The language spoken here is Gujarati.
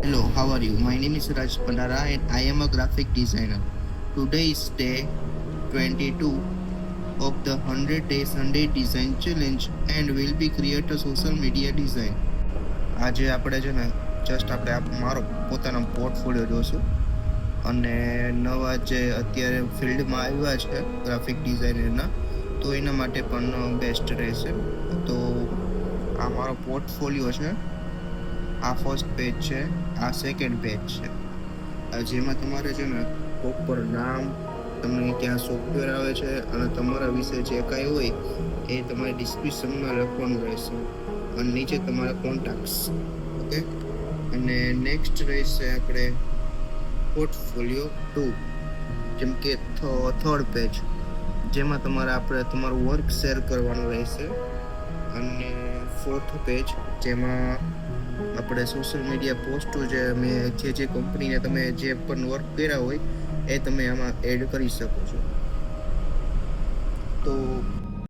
Hello, how are you? My name is Raj Pandara and I am a graphic designer. Today is day 22 of the 100 Day Sunday Design Challenge and we'll be create a social media design. આજે આપણે છે ને જસ્ટ આપણે મારો પોતાનો પોર્ટફોલિયો જોશું અને નવા જે અત્યારે ફિલ્ડમાં આવ્યા છે ગ્રાફિક ડિઝાઇનરના તો એના માટે પણ બેસ્ટ રહેશે. તો આ મારો પોર્ટફોલિયો છે. આ ફર્સ્ટ પેજ છે, આ સેકન્ડ પેજ છે. જેમાં તમારે છે ને પ્રોપર નામ, તમને ક્યાં સોફ્ટવેર આવે છે અને તમારા વિશે જે કાંઈ હોય એ તમારે ડિસ્ક્રિપ્શનમાં લખવાનું રહેશે અને નીચે તમારા કોન્ટેક્ટ્સ. ઓકે, અને નેક્સ્ટ રહેશે આપણે પોર્ટફોલિયો 2, જેમ કે થર્ડ પેજ, જેમાં આપણે તમારું વર્ક શેર કરવાનું રહેશે. અને ફોર્થ પેજ, જેમાં આપણે સોશિયલ મીડિયા પોસ્ટો જે કંપનીને તમે જે પણ વર્ક કર્યા હોય એ તમે આમાં એડ કરી શકો છો.